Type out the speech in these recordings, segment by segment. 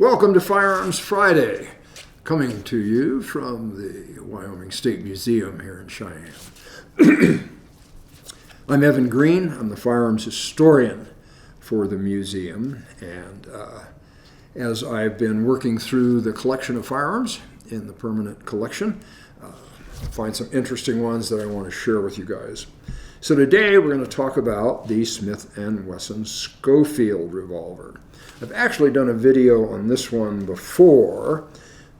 Welcome to Firearms Friday, coming to you from the Wyoming State Museum here in Cheyenne. I'm Evan Green. I'm the firearms historian for the museum, and as I've been working through the collection of firearms in the permanent collection, I find some interesting ones that I want to share with you guys. So today we're going to talk about the Smith & Wesson Schofield revolver. I've actually done a video on this one before,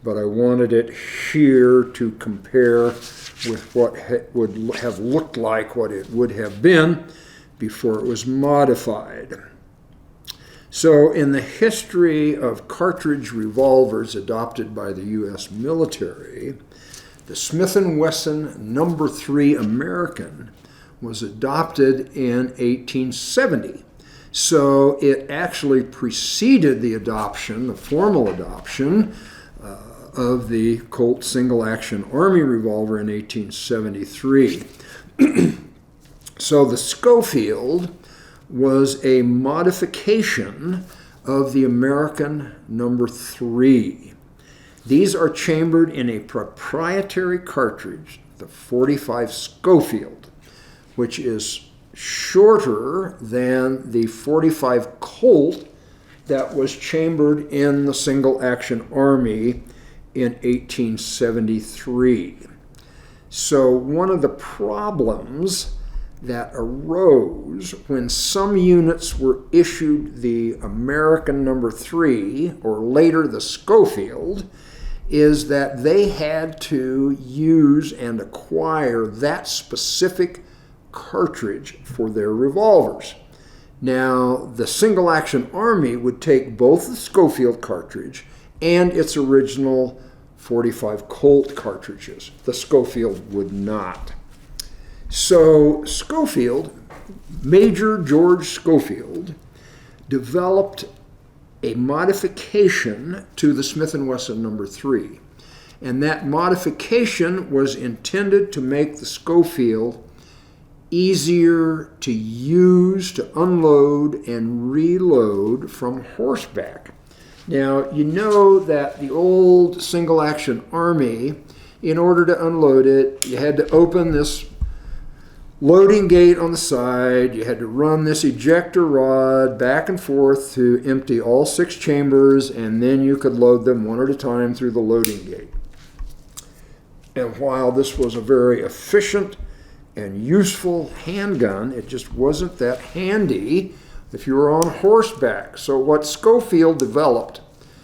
but I wanted it here to compare with what it would have looked like, what it would have been before it was modified. So in the history of cartridge revolvers adopted by the U.S. military, the Smith & Wesson No. 3 American was adopted in 1870. So it actually preceded the adoption, the formal adoption, of the Colt single-action Army revolver in 1873. So the Schofield was a modification of the American No. 3. These are chambered in a proprietary cartridge, the .45 Schofield, which is shorter than the .45 Colt that was chambered in the single-action Army in 1873. So one of the problems that arose when some units were issued the American No. 3, or later the Schofield, is that they had to use and acquire that specific cartridge for their revolvers. Now, the single-action Army would take both the Schofield cartridge and its original .45 Colt cartridges. The Schofield would not. So Schofield, Major George Schofield, developed a modification to the Smith & Wesson No. 3. And that modification was intended to make the Schofield easier to use, to unload and reload from horseback. Now, you know that the old single-action Army, in order to unload it, you had to open this loading gate on the side, you had to run this ejector rod back and forth to empty all 6 chambers, and then you could load them one at a time through the loading gate. And while this was a very efficient and useful handgun, it just wasn't that handy if you were on horseback. So what Schofield developed,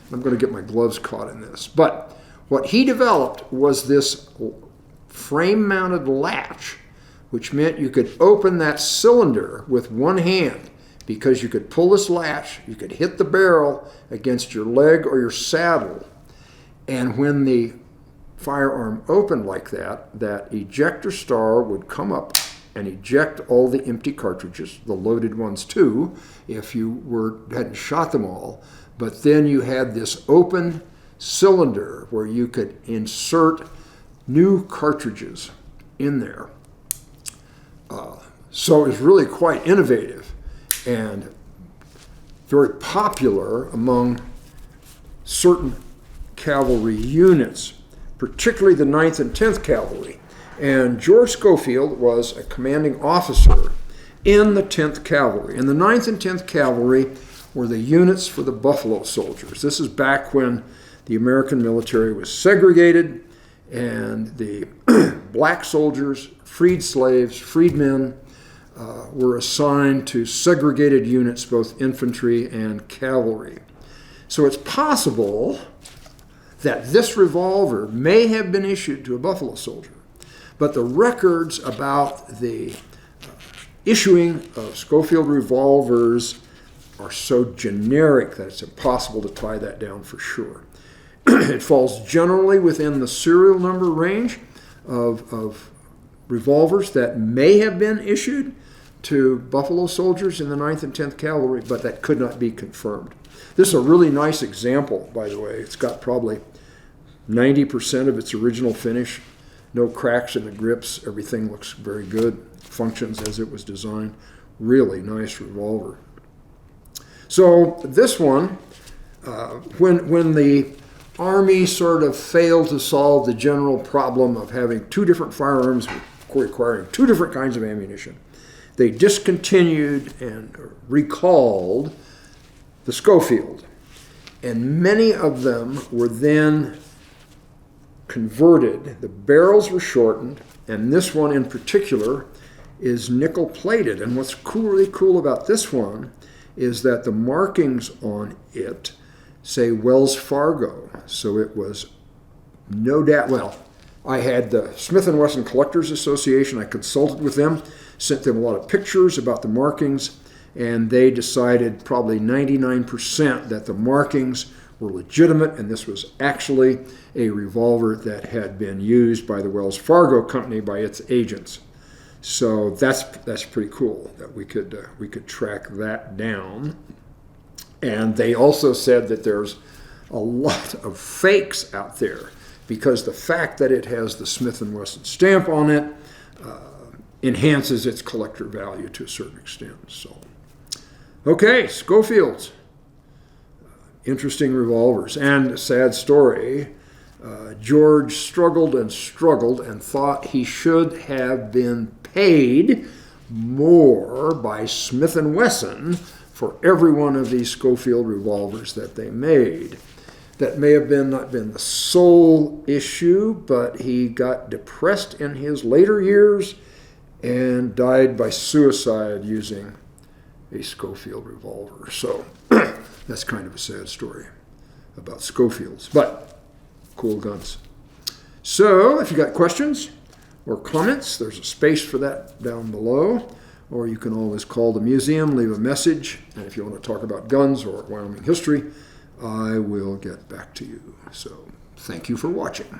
I'm going to get my gloves caught in this, but what he developed was this frame-mounted latch, which meant you could open that cylinder with one hand because you could pull this latch, you could hit the barrel against your leg or your saddle, and when the firearm opened like that, that ejector star would come up and eject all the empty cartridges, the loaded ones too, if you hadn't shot them all. But then you had this open cylinder where you could insert new cartridges in there. So it was really quite innovative and very popular among certain cavalry units, particularly the 9th and 10th Cavalry. And George Schofield was a commanding officer in the 10th Cavalry. And the 9th and 10th Cavalry were the units for the Buffalo Soldiers. This is back when the American military was segregated, and the black soldiers, freed slaves, freedmen, were assigned to segregated units, both infantry and cavalry. So it's possible that this revolver may have been issued to a Buffalo Soldier, but the records about the issuing of Schofield revolvers are so generic that it's impossible to tie that down for sure. It falls generally within the serial number range of revolvers that may have been issued to Buffalo Soldiers in the 9th and 10th Cavalry, but that could not be confirmed. This is a really nice example, by the way. It's got probably 90% of its original finish, no cracks in the grips, everything looks very good, functions as it was designed. Really nice revolver. So this one when the Army sort of failed to solve the general problem of having two different firearms requiring two different kinds of ammunition, they discontinued and recalled the Schofield. And many of them were then converted. The barrels were shortened, and this one in particular is nickel plated. And what's really cool about this one is that the markings on it say Wells Fargo. So it was no doubt, well, I had the Smith Wesson Collectors Association. I consulted with them, sent them a lot of pictures about the markings, and they decided probably 99% that the markings were legitimate, and this was actually a revolver that had been used by the Wells Fargo company by its agents. So that's pretty cool that we could track that down. And they also said that there's a lot of fakes out there because the fact that it has the Smith & Wesson stamp on it enhances its collector value to a certain extent. So, okay, Schofields. Interesting revolvers. And a sad story. George struggled and thought he should have been paid more by Smith & Wesson for every one of these Schofield revolvers that they made. That may have not been the sole issue, but he got depressed in his later years and died by suicide using a Schofield revolver. So that's kind of a sad story about Schofields, but cool guns. So if you got questions or comments, there's a space for that down below. Or you can always call the museum, leave a message, and if you want to talk about guns or Wyoming history, I will get back to you. So thank you for watching.